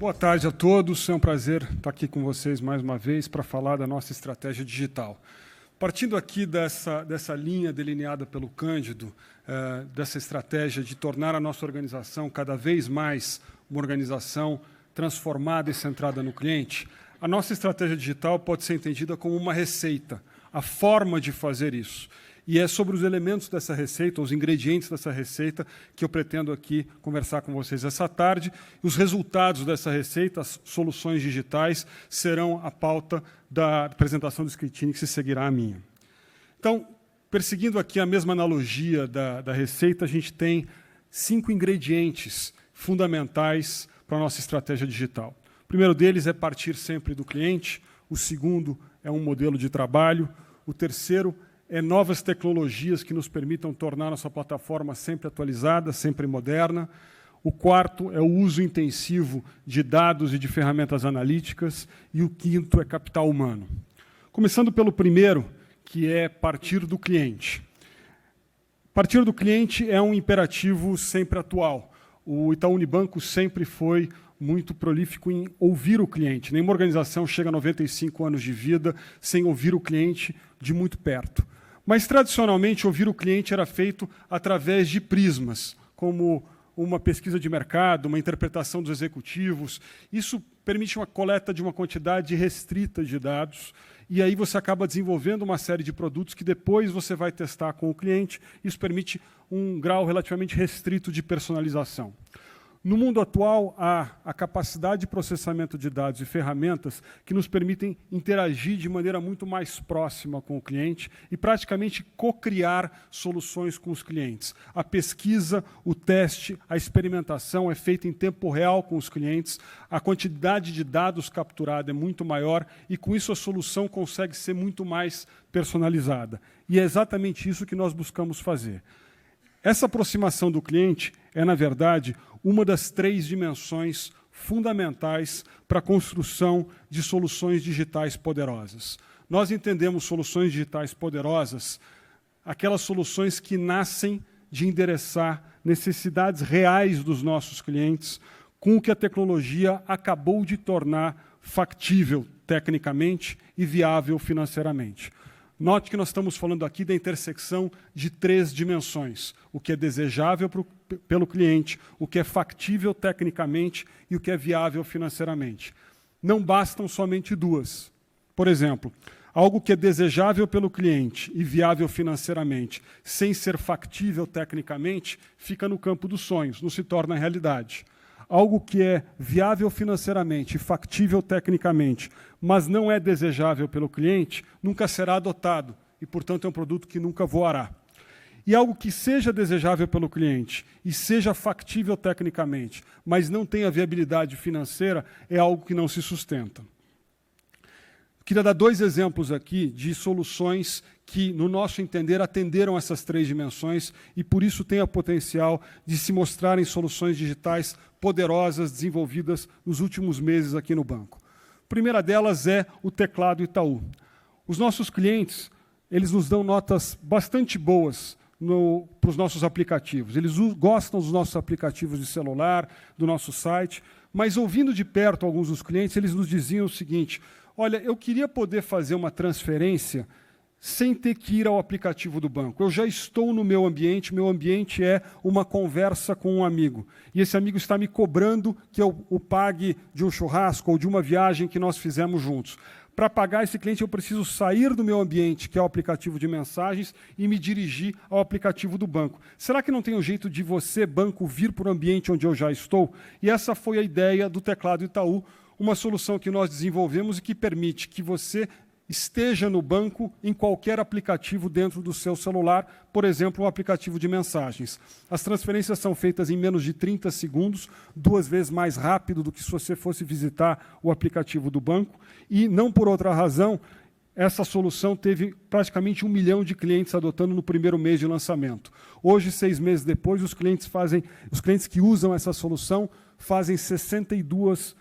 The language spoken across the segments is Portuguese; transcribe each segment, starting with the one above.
Boa tarde a todos, é um prazer estar aqui com vocês mais uma vez para falar da nossa estratégia digital. Partindo aqui dessa linha delineada pelo Cândido, dessa estratégia de tornar a nossa organização cada vez mais uma organização transformada e centrada no cliente, a nossa estratégia digital pode ser entendida como uma receita, a forma de fazer isso. E é sobre os elementos dessa receita, os ingredientes dessa receita, que eu pretendo aqui conversar com vocês essa tarde. E os resultados dessa receita, as soluções digitais, serão a pauta da apresentação do Schettini, que se seguirá a minha. Então, perseguindo aqui a mesma analogia da receita, a gente tem 5 ingredientes fundamentais para a nossa estratégia digital. O primeiro deles é partir sempre do cliente, o segundo é um modelo de trabalho, o terceiro é novas tecnologias que nos permitam tornar nossa plataforma sempre atualizada, sempre moderna. O quarto é o uso intensivo de dados e de ferramentas analíticas. E o quinto é capital humano. Começando pelo primeiro, que é partir do cliente. Partir do cliente é um imperativo sempre atual. O Itaú Unibanco sempre foi muito prolífico em ouvir o cliente. Nenhuma organização chega a 95 anos de vida sem ouvir o cliente de muito perto. Mas, tradicionalmente, ouvir o cliente era feito através de prismas, como uma pesquisa de mercado, uma interpretação dos executivos. Isso permite uma coleta de uma quantidade restrita de dados, e aí você acaba desenvolvendo uma série de produtos que depois você vai testar com o cliente. Isso permite um grau relativamente restrito de personalização. No mundo atual, há a capacidade de processamento de dados e ferramentas que nos permitem interagir de maneira muito mais próxima com o cliente e praticamente co-criar soluções com os clientes. A pesquisa, o teste, a experimentação é feita em tempo real com os clientes, a quantidade de dados capturada é muito maior e, com isso, a solução consegue ser muito mais personalizada. E é exatamente isso que nós buscamos fazer. Essa aproximação do cliente é, na verdade, uma das 3 dimensões fundamentais para a construção de soluções digitais poderosas. Nós entendemos soluções digitais poderosas, aquelas soluções que nascem de endereçar necessidades reais dos nossos clientes, com o que a tecnologia acabou de tornar factível tecnicamente e viável financeiramente. Note que nós estamos falando aqui da intersecção de 3 dimensões: o que é desejável pelo cliente, o que é factível tecnicamente e o que é viável financeiramente. Não bastam somente 2. Por exemplo, algo que é desejável pelo cliente e viável financeiramente, sem ser factível tecnicamente, fica no campo dos sonhos, não se torna realidade. Algo que é viável financeiramente e factível tecnicamente, mas não é desejável pelo cliente, nunca será adotado e, portanto, é um produto que nunca voará. E algo que seja desejável pelo cliente e seja factível tecnicamente, mas não tenha viabilidade financeira, é algo que não se sustenta. Queria dar 2 exemplos aqui de soluções que, no nosso entender, atenderam essas 3 dimensões e, por isso, têm o potencial de se mostrarem soluções digitais poderosas desenvolvidas nos últimos meses aqui no banco. A primeira delas é o teclado Itaú. Os nossos clientes, eles nos dão notas bastante boas para os nossos aplicativos. Eles gostam dos nossos aplicativos de celular, do nosso site, mas, ouvindo de perto alguns dos clientes, eles nos diziam o seguinte: olha, eu queria poder fazer uma transferência sem ter que ir ao aplicativo do banco. Eu já estou no meu ambiente é uma conversa com um amigo. E esse amigo está me cobrando que eu o pague de um churrasco ou de uma viagem que nós fizemos juntos. Para pagar esse cliente, eu preciso sair do meu ambiente, que é o aplicativo de mensagens, e me dirigir ao aplicativo do banco. Será que não tem um jeito de você, banco, vir para o ambiente onde eu já estou? E essa foi a ideia do teclado Itaú, uma solução que nós desenvolvemos e que permite que você esteja no banco em qualquer aplicativo dentro do seu celular, por exemplo, um aplicativo de mensagens. As transferências são feitas em menos de 30 segundos, 2 vezes mais rápido do que se você fosse visitar o aplicativo do banco, e não por outra razão, essa solução teve praticamente 1 milhão de clientes adotando no primeiro mês de lançamento. Hoje, 6 meses depois, os clientes que usam essa solução fazem 62%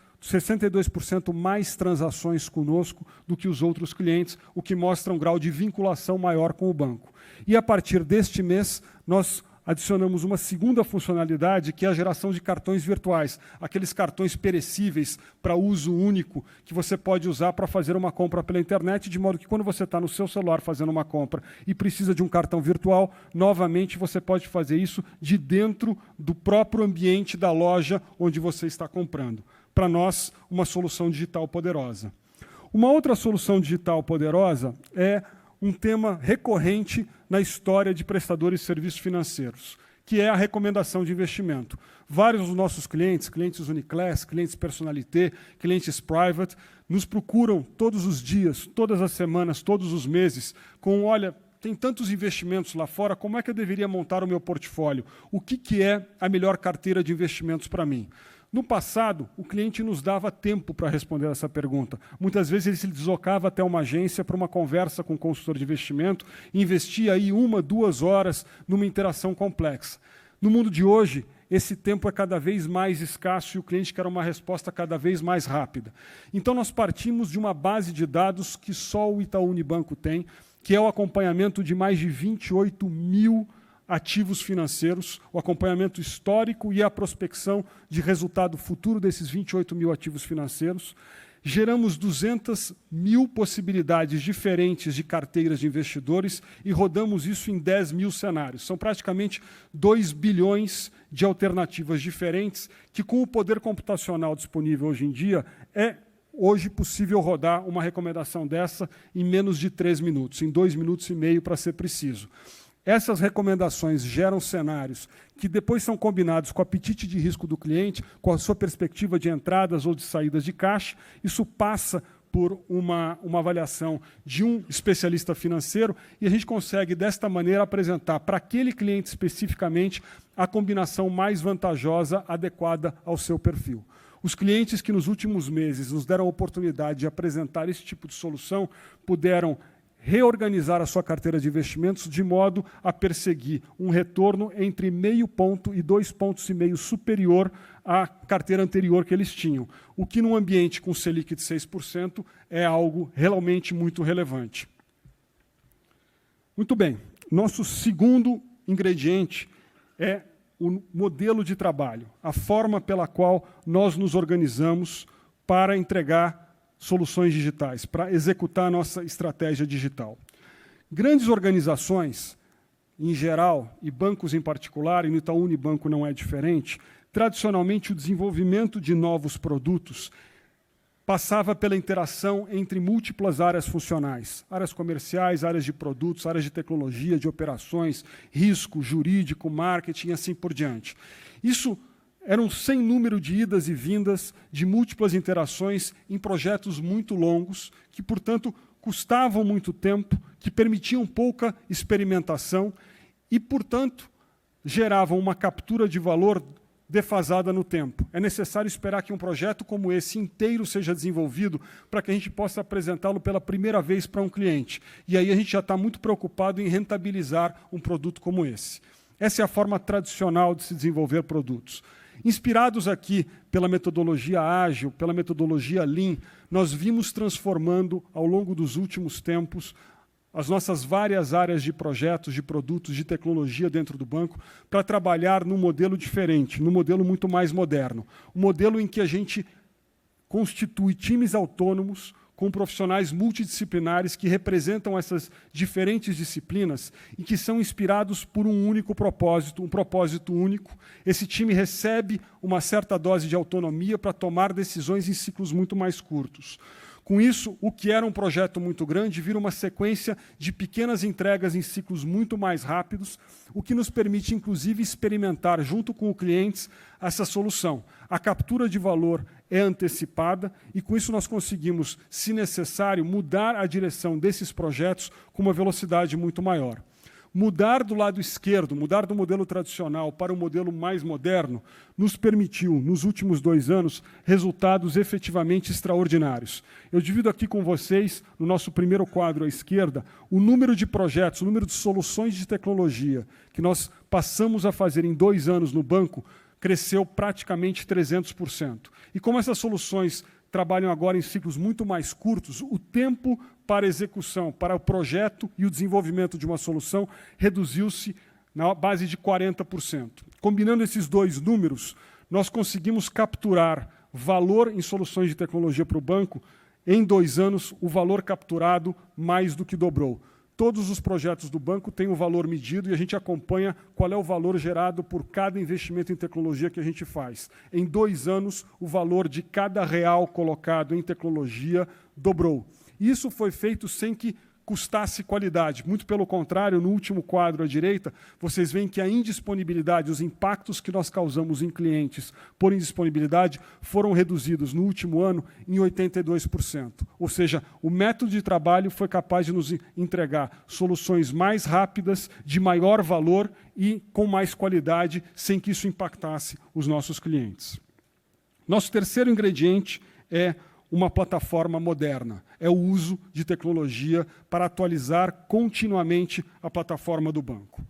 mais transações conosco do que os outros clientes, o que mostra um grau de vinculação maior com o banco. E, a partir deste mês, nós adicionamos uma segunda funcionalidade, que é a geração de cartões virtuais, aqueles cartões perecíveis para uso único, que você pode usar para fazer uma compra pela internet, de modo que quando você está no seu celular fazendo uma compra e precisa de um cartão virtual, novamente você pode fazer isso de dentro do próprio ambiente da loja onde você está comprando. Para nós, uma solução digital poderosa. Uma outra solução digital poderosa é um tema recorrente na história de prestadores de serviços financeiros, que é a recomendação de investimento. Vários dos nossos clientes, clientes Uniclass, clientes Personalité, clientes Private, nos procuram todos os dias, todas as semanas, todos os meses, com, olha, tem tantos investimentos lá fora, como é que eu deveria montar o meu portfólio? O que é a melhor carteira de investimentos para mim? No passado, o cliente nos dava tempo para responder essa pergunta. Muitas vezes ele se deslocava até uma agência para uma conversa com o consultor de investimento e investia aí 1, 2 horas numa interação complexa. No mundo de hoje, esse tempo é cada vez mais escasso e o cliente quer uma resposta cada vez mais rápida. Então, nós partimos de uma base de dados que só o Itaú Unibanco tem, que é o acompanhamento de mais de 28 mil ativos financeiros, o acompanhamento histórico e a prospecção de resultado futuro desses 28 mil ativos financeiros. Geramos 200 mil possibilidades diferentes de carteiras de investidores e rodamos isso em 10 mil cenários. São praticamente 2 bilhões de alternativas diferentes que, com o poder computacional disponível hoje em dia, é hoje possível rodar uma recomendação dessa em menos de 3 minutos, em 2 minutos e meio para ser preciso. Essas recomendações geram cenários que depois são combinados com o apetite de risco do cliente, com a sua perspectiva de entradas ou de saídas de caixa. Isso passa por uma avaliação de um especialista financeiro e a gente consegue, desta maneira, apresentar para aquele cliente especificamente a combinação mais vantajosa, adequada ao seu perfil. Os clientes que nos últimos meses nos deram a oportunidade de apresentar esse tipo de solução puderam reorganizar a sua carteira de investimentos de modo a perseguir um retorno entre 0,5 ponto e 2,5 pontos superior à carteira anterior que eles tinham, o que num ambiente com Selic de 6% é algo realmente muito relevante. Muito bem, nosso segundo ingrediente é o modelo de trabalho, a forma pela qual nós nos organizamos para entregar soluções digitais, para executar a nossa estratégia digital. Grandes organizações, em geral, e bancos em particular, e no Itaú Unibanco não é diferente, tradicionalmente o desenvolvimento de novos produtos passava pela interação entre múltiplas áreas funcionais, áreas comerciais, áreas de produtos, áreas de tecnologia, de operações, risco, jurídico, marketing e assim por diante. Isso era um sem número de idas e vindas, de múltiplas interações em projetos muito longos, que, portanto, custavam muito tempo, que permitiam pouca experimentação e, portanto, geravam uma captura de valor defasada no tempo. É necessário esperar que um projeto como esse inteiro seja desenvolvido para que a gente possa apresentá-lo pela primeira vez para um cliente. E aí a gente já está muito preocupado em rentabilizar um produto como esse. Essa é a forma tradicional de se desenvolver produtos. Inspirados aqui pela metodologia ágil, pela metodologia Lean, nós vimos transformando, ao longo dos últimos tempos, as nossas várias áreas de projetos, de produtos, de tecnologia dentro do banco, para trabalhar num modelo diferente, num modelo muito mais moderno. Um modelo em que a gente constitui times autônomos, com profissionais multidisciplinares que representam essas diferentes disciplinas e que são inspirados por um único propósito, um propósito único. Esse time recebe uma certa dose de autonomia para tomar decisões em ciclos muito mais curtos. Com isso, o que era um projeto muito grande vira uma sequência de pequenas entregas em ciclos muito mais rápidos, o que nos permite, inclusive, experimentar, junto com os clientes, essa solução. A captura de valor é antecipada e, com isso, nós conseguimos, se necessário, mudar a direção desses projetos com uma velocidade muito maior. Mudar do lado esquerdo, mudar do modelo tradicional para um modelo mais moderno, nos permitiu, nos últimos 2 anos, resultados efetivamente extraordinários. Eu divido aqui com vocês, no nosso primeiro quadro à esquerda, o número de projetos, o número de soluções de tecnologia que nós passamos a fazer em 2 anos no banco, cresceu praticamente 300%. E como essas soluções trabalham agora em ciclos muito mais curtos, o tempo para execução, para o projeto e o desenvolvimento de uma solução reduziu-se na base de 40%. Combinando esses dois números, nós conseguimos capturar valor em soluções de tecnologia para o banco. Em 2 anos, o valor capturado mais do que dobrou. Todos os projetos do banco têm um valor medido e a gente acompanha qual é o valor gerado por cada investimento em tecnologia que a gente faz. Em 2 anos, o valor de cada real colocado em tecnologia dobrou. Isso foi feito sem que custasse qualidade. Muito pelo contrário, no último quadro à direita, vocês veem que a indisponibilidade, os impactos que nós causamos em clientes por indisponibilidade foram reduzidos no último ano em 82%. Ou seja, o método de trabalho foi capaz de nos entregar soluções mais rápidas, de maior valor e com mais qualidade, sem que isso impactasse os nossos clientes. Nosso terceiro ingrediente é uma plataforma moderna. É o uso de tecnologia para atualizar continuamente a plataforma do banco.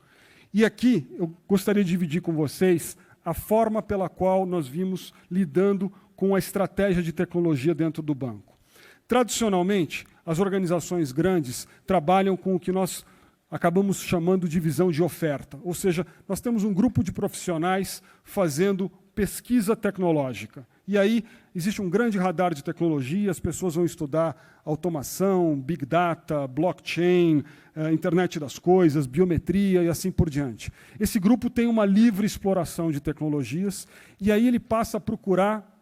E aqui eu gostaria de dividir com vocês a forma pela qual nós vimos lidando com a estratégia de tecnologia dentro do banco. Tradicionalmente, as organizações grandes trabalham com o que nós acabamos chamando de visão de oferta. Ou seja, nós temos um grupo de profissionais fazendo pesquisa tecnológica. E aí existe um grande radar de tecnologia, as pessoas vão estudar automação, big data, blockchain, internet das coisas, biometria e assim por diante. Esse grupo tem uma livre exploração de tecnologias e aí ele passa a procurar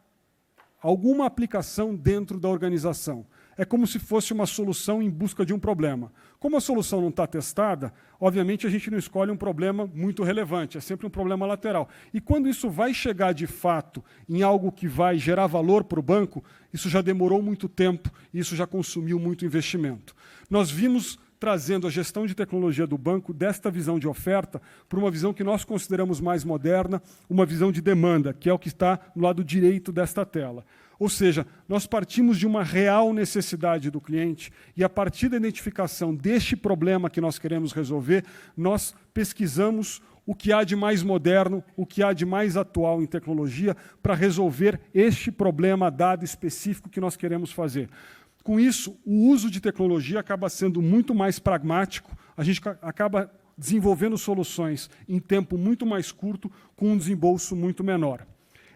alguma aplicação dentro da organização. É como se fosse uma solução em busca de um problema. Como a solução não está testada, obviamente a gente não escolhe um problema muito relevante, é sempre um problema lateral. E quando isso vai chegar de fato em algo que vai gerar valor para o banco, isso já demorou muito tempo e isso já consumiu muito investimento. Nós vimos trazendo a gestão de tecnologia do banco desta visão de oferta para uma visão que nós consideramos mais moderna, uma visão de demanda, que é o que está no lado direito desta tela. Ou seja, nós partimos de uma real necessidade do cliente e, a partir da identificação deste problema que nós queremos resolver, nós pesquisamos o que há de mais moderno, o que há de mais atual em tecnologia para resolver este problema dado específico que nós queremos fazer. Com isso, o uso de tecnologia acaba sendo muito mais pragmático, a gente acaba desenvolvendo soluções em tempo muito mais curto, com um desembolso muito menor.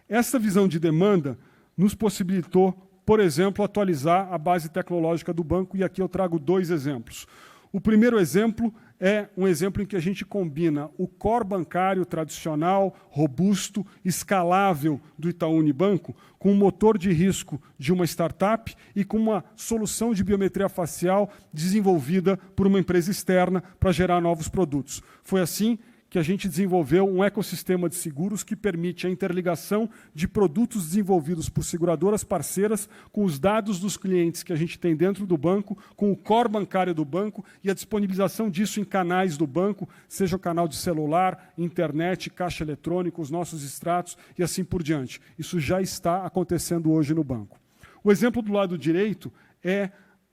Essa visão de demanda nos possibilitou, por exemplo, atualizar a base tecnológica do banco, e aqui eu trago 2 exemplos. O primeiro exemplo é um exemplo em que a gente combina o core bancário tradicional, robusto, escalável do Itaú Unibanco, com um motor de risco de uma startup e com uma solução de biometria facial desenvolvida por uma empresa externa para gerar novos produtos. Foi assim que a gente desenvolveu um ecossistema de seguros que permite a interligação de produtos desenvolvidos por seguradoras parceiras com os dados dos clientes que a gente tem dentro do banco, com o core bancário do banco e a disponibilização disso em canais do banco, seja o canal de celular, internet, caixa eletrônico, os nossos extratos e assim por diante. Isso já está acontecendo hoje no banco. O exemplo do lado direito é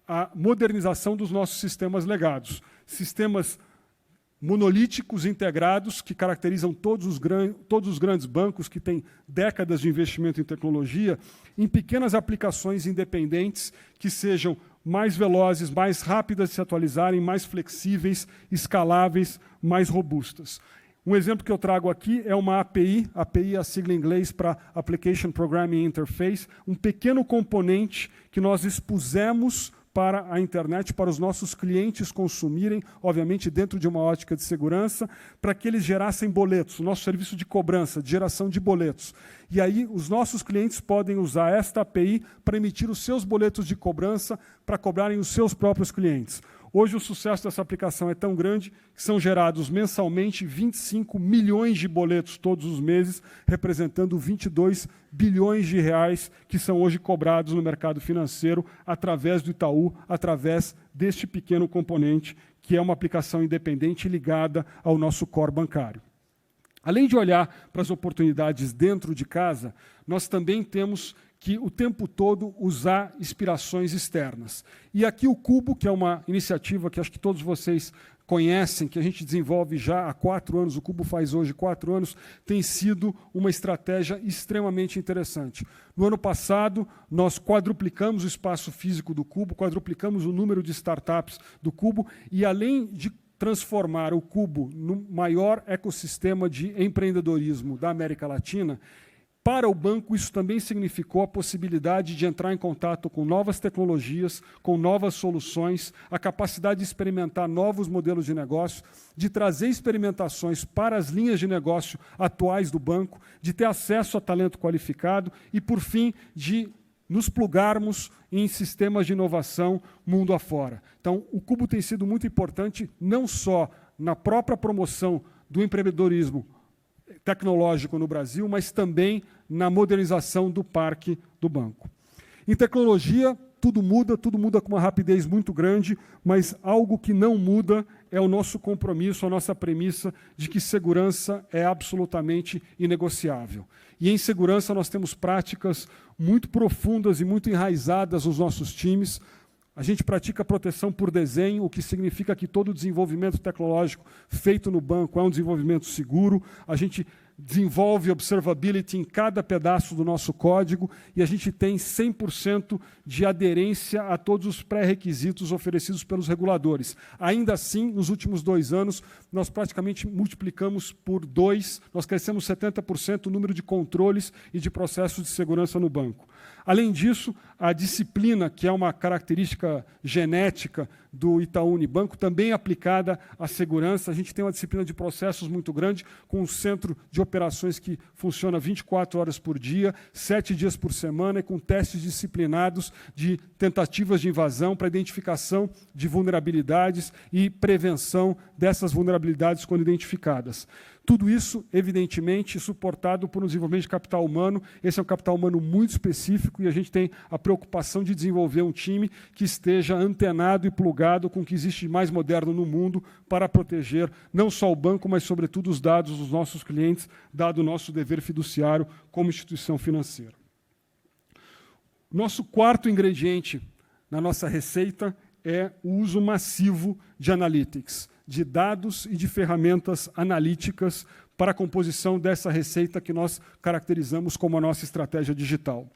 a modernização dos nossos sistemas legados. Sistemas monolíticos integrados que caracterizam todos os grandes bancos que têm décadas de investimento em tecnologia, em pequenas aplicações independentes que sejam mais velozes, mais rápidas de se atualizarem, mais flexíveis, escaláveis, mais robustas. Um exemplo que eu trago aqui é uma API. API é a sigla em inglês para Application Programming Interface, um pequeno componente que nós expusemos para a internet, para os nossos clientes consumirem, obviamente dentro de uma ótica de segurança, para que eles gerassem boletos, o nosso serviço de cobrança, de geração de boletos. E aí os nossos clientes podem usar esta API para emitir os seus boletos de cobrança, para cobrarem os seus próprios clientes. Hoje o sucesso dessa aplicação é tão grande que são gerados mensalmente 25 milhões de boletos todos os meses, representando 22 bilhões de reais que são hoje cobrados no mercado financeiro através do Itaú, através deste pequeno componente, que é uma aplicação independente ligada ao nosso core bancário. Além de olhar para as oportunidades dentro de casa, nós também temos que o tempo todo usar inspirações externas. E aqui o Cubo, que é uma iniciativa que acho que todos vocês conhecem, que a gente desenvolve já há 4 anos, o Cubo faz hoje 4 anos, tem sido uma estratégia extremamente interessante. No ano passado, nós quadruplicamos o espaço físico do Cubo, quadruplicamos o número de startups do Cubo, e além de transformar o Cubo no maior ecossistema de empreendedorismo da América Latina, para o banco, isso também significou a possibilidade de entrar em contato com novas tecnologias, com novas soluções, a capacidade de experimentar novos modelos de negócio, de trazer experimentações para as linhas de negócio atuais do banco, de ter acesso a talento qualificado e, por fim, de nos plugarmos em sistemas de inovação mundo afora. Então, o Cubo tem sido muito importante, não só na própria promoção do empreendedorismo tecnológico no Brasil, mas também na modernização do parque do banco. Em tecnologia, tudo muda com uma rapidez muito grande, mas algo que não muda é o nosso compromisso, a nossa premissa de que segurança é absolutamente inegociável. E em segurança nós temos práticas muito profundas e muito enraizadas nos nossos times. A gente pratica proteção por desenho, o que significa que todo o desenvolvimento tecnológico feito no banco é um desenvolvimento seguro. A gente desenvolve observability em cada pedaço do nosso código e a gente tem 100% de aderência a todos os pré-requisitos oferecidos pelos reguladores. Ainda assim, nos últimos 2 anos, nós praticamente multiplicamos por 2, nós crescemos 70% o número de controles e de processos de segurança no banco. Além disso, a disciplina, que é uma característica genética do Itaú Unibanco, também é aplicada à segurança. A gente tem uma disciplina de processos muito grande, com um centro de operações que funciona 24 horas por dia, 7 dias por semana, e com testes disciplinados de tentativas de invasão para identificação de vulnerabilidades e prevenção dessas vulnerabilidades quando identificadas. Tudo isso, evidentemente, suportado por um desenvolvimento de capital humano. Esse é um capital humano muito específico e a gente tem a preocupação de desenvolver um time que esteja antenado e plugado com o que existe de mais moderno no mundo para proteger não só o banco, mas, sobretudo, os dados dos nossos clientes, dado o nosso dever fiduciário como instituição financeira. Nosso quarto ingrediente na nossa receita é o uso massivo de analytics, de dados e de ferramentas analíticas para a composição dessa receita que nós caracterizamos como a nossa estratégia digital.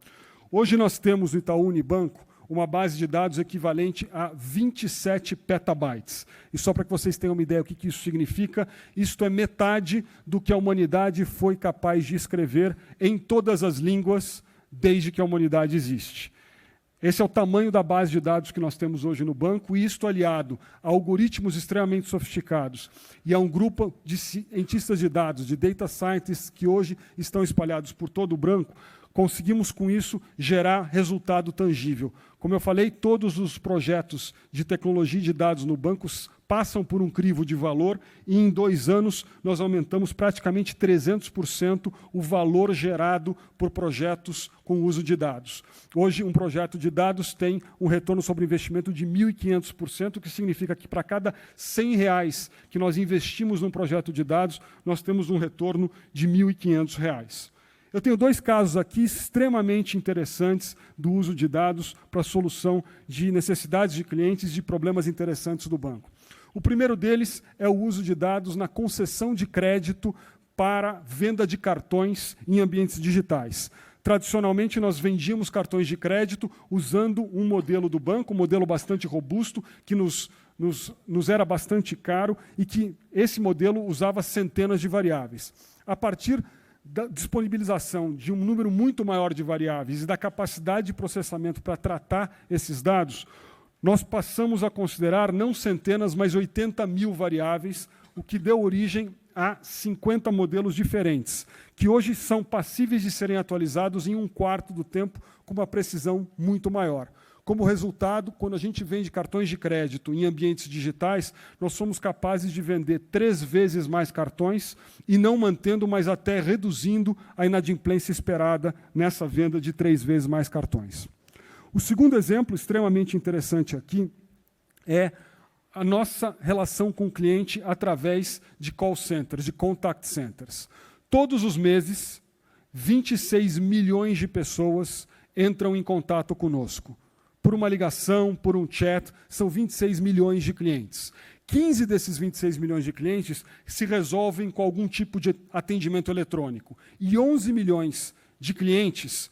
Hoje nós temos no Itaú Unibanco uma base de dados equivalente a 27 petabytes. E só para que vocês tenham uma ideia do que isso significa, isto é metade do que a humanidade foi capaz de escrever em todas as línguas desde que a humanidade existe. Esse é o tamanho da base de dados que nós temos hoje no banco, e isto aliado a algoritmos extremamente sofisticados e a um grupo de cientistas de dados, de data scientists, que hoje estão espalhados por todo o banco, conseguimos, com isso, gerar resultado tangível. Como eu falei, todos os projetos de tecnologia de dados no banco passam por um crivo de valor e, em 2 anos, nós aumentamos praticamente 300% o valor gerado por projetos com uso de dados. Hoje, um projeto de dados tem um retorno sobre investimento de 1.500%, o que significa que, para cada R$100 que nós investimos num projeto de dados, nós temos um retorno de R$1.500. Eu tenho 2 casos aqui extremamente interessantes do uso de dados para a solução de necessidades de clientes e de problemas interessantes do banco. O primeiro deles é o uso de dados na concessão de crédito para venda de cartões em ambientes digitais. Tradicionalmente, nós vendíamos cartões de crédito usando um modelo do banco, um modelo bastante robusto, que nos era bastante caro e que esse modelo usava centenas de variáveis. A partir da disponibilização de um número muito maior de variáveis e da capacidade de processamento para tratar esses dados, nós passamos a considerar não centenas, mas 80 mil variáveis, o que deu origem a 50 modelos diferentes, que hoje são passíveis de serem atualizados em 1/4 do tempo, com uma precisão muito maior. Como resultado, quando a gente vende cartões de crédito em ambientes digitais, nós somos capazes de vender 3 vezes mais cartões e não mantendo, mas até reduzindo a inadimplência esperada nessa venda de 3 vezes mais cartões. O segundo exemplo, extremamente interessante aqui, é a nossa relação com o cliente através de call centers, de contact centers. Todos os meses, 26 milhões de pessoas entram em contato conosco. Por uma ligação, por um chat, são 26 milhões de clientes. 15 desses 26 milhões de clientes se resolvem com algum tipo de atendimento eletrônico. E 11 milhões de clientes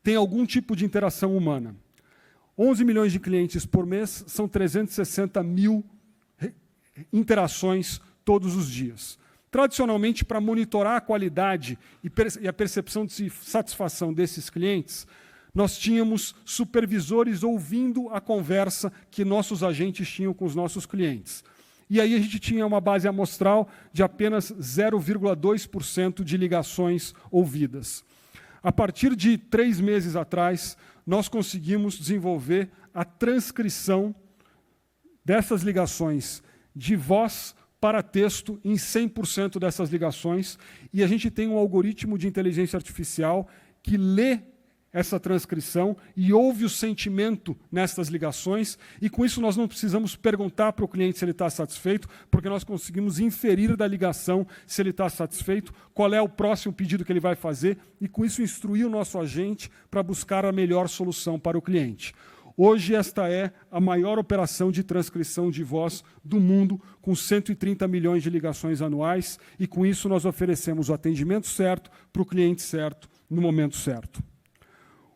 têm algum tipo de interação humana. 11 milhões de clientes por mês são 360 mil interações todos os dias. Tradicionalmente, para monitorar a qualidade e a percepção de satisfação desses clientes, nós tínhamos supervisores ouvindo a conversa que nossos agentes tinham com os nossos clientes. E aí a gente tinha uma base amostral de apenas 0,2% de ligações ouvidas. A partir de 3 meses atrás, nós conseguimos desenvolver a transcrição dessas ligações de voz para texto em 100% dessas ligações, e a gente tem um algoritmo de inteligência artificial que lê essa transcrição e ouve o sentimento nessas ligações, e com isso nós não precisamos perguntar para o cliente se ele está satisfeito, porque nós conseguimos inferir da ligação se ele está satisfeito, qual é o próximo pedido que ele vai fazer, e com isso instruir o nosso agente para buscar a melhor solução para o cliente. Hoje esta é a maior operação de transcrição de voz do mundo, com 130 milhões de ligações anuais, e com isso nós oferecemos o atendimento certo para o cliente certo, no momento certo.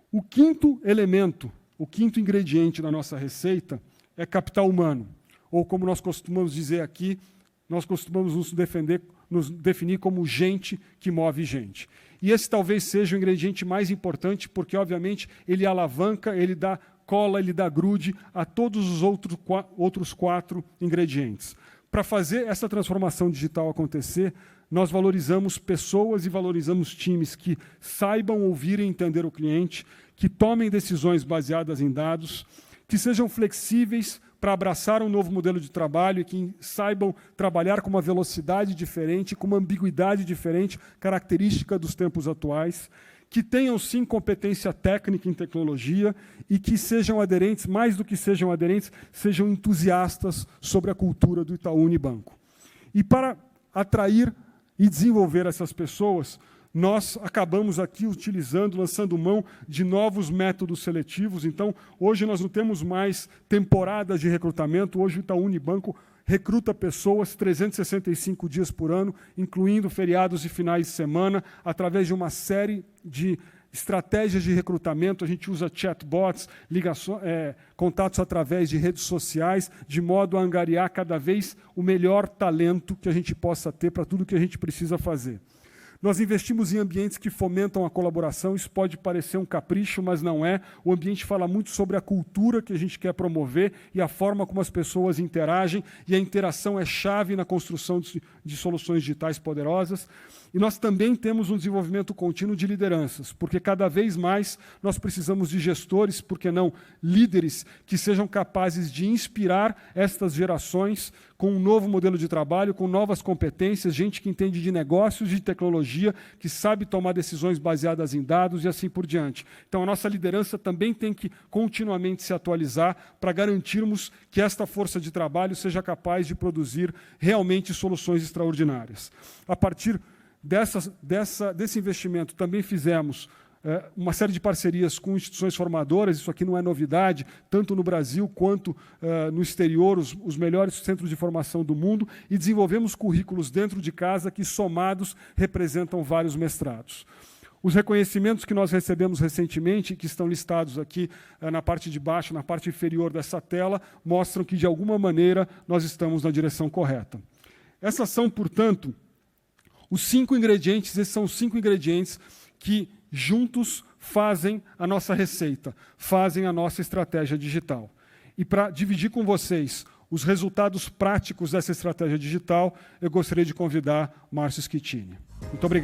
O quinto elemento, o quinto ingrediente da nossa receita é capital humano, ou como nós costumamos dizer aqui, nós costumamos nos definir como gente que move gente. E esse talvez seja o ingrediente mais importante, porque, obviamente, ele alavanca, ele dá cola, ele dá grude a todos os outros 4 ingredientes. Para fazer essa transformação digital acontecer, nós valorizamos pessoas e valorizamos times que saibam ouvir e entender o cliente, que tomem decisões baseadas em dados, que sejam flexíveis para abraçar um novo modelo de trabalho e que saibam trabalhar com uma velocidade diferente, com uma ambiguidade diferente, característica dos tempos atuais, que tenham, sim, competência técnica em tecnologia e que sejam aderentes, mais do que sejam aderentes, sejam entusiastas sobre a cultura do Itaú Unibanco. E para atrair e desenvolver essas pessoas, nós acabamos aqui lançando mão de novos métodos seletivos. Então, hoje nós não temos mais temporadas de recrutamento. Hoje o Itaú Unibanco recruta pessoas 365 dias por ano, incluindo feriados e finais de semana, através de uma série de estratégias de recrutamento. A gente usa chatbots, contatos através de redes sociais, de modo a angariar cada vez o melhor talento que a gente possa ter para tudo que a gente precisa fazer. Nós investimos em ambientes que fomentam a colaboração. Isso pode parecer um capricho, mas não é. O ambiente fala muito sobre a cultura que a gente quer promover e a forma como as pessoas interagem, e a interação é chave na construção de soluções digitais poderosas. E nós também temos um desenvolvimento contínuo de lideranças, porque cada vez mais nós precisamos de gestores, por que não líderes, que sejam capazes de inspirar estas gerações com um novo modelo de trabalho, com novas competências, gente que entende de negócios e de tecnologia, que sabe tomar decisões baseadas em dados e assim por diante. Então, a nossa liderança também tem que continuamente se atualizar para garantirmos que esta força de trabalho seja capaz de produzir realmente soluções extraordinárias. A partir desse investimento, também fizemos uma série de parcerias com instituições formadoras. Isso aqui não é novidade, tanto no Brasil quanto no exterior, os melhores centros de formação do mundo, e desenvolvemos currículos dentro de casa que, somados, representam vários mestrados. Os reconhecimentos que nós recebemos recentemente, que estão listados aqui na parte de baixo, na parte inferior dessa tela, mostram que, de alguma maneira, nós estamos na direção correta. Essas são, portanto, os 5 ingredientes. Esses são os 5 ingredientes que juntos fazem a nossa receita, fazem a nossa estratégia digital. E para dividir com vocês os resultados práticos dessa estratégia digital, eu gostaria de convidar Márcio Schettini. Muito obrigado.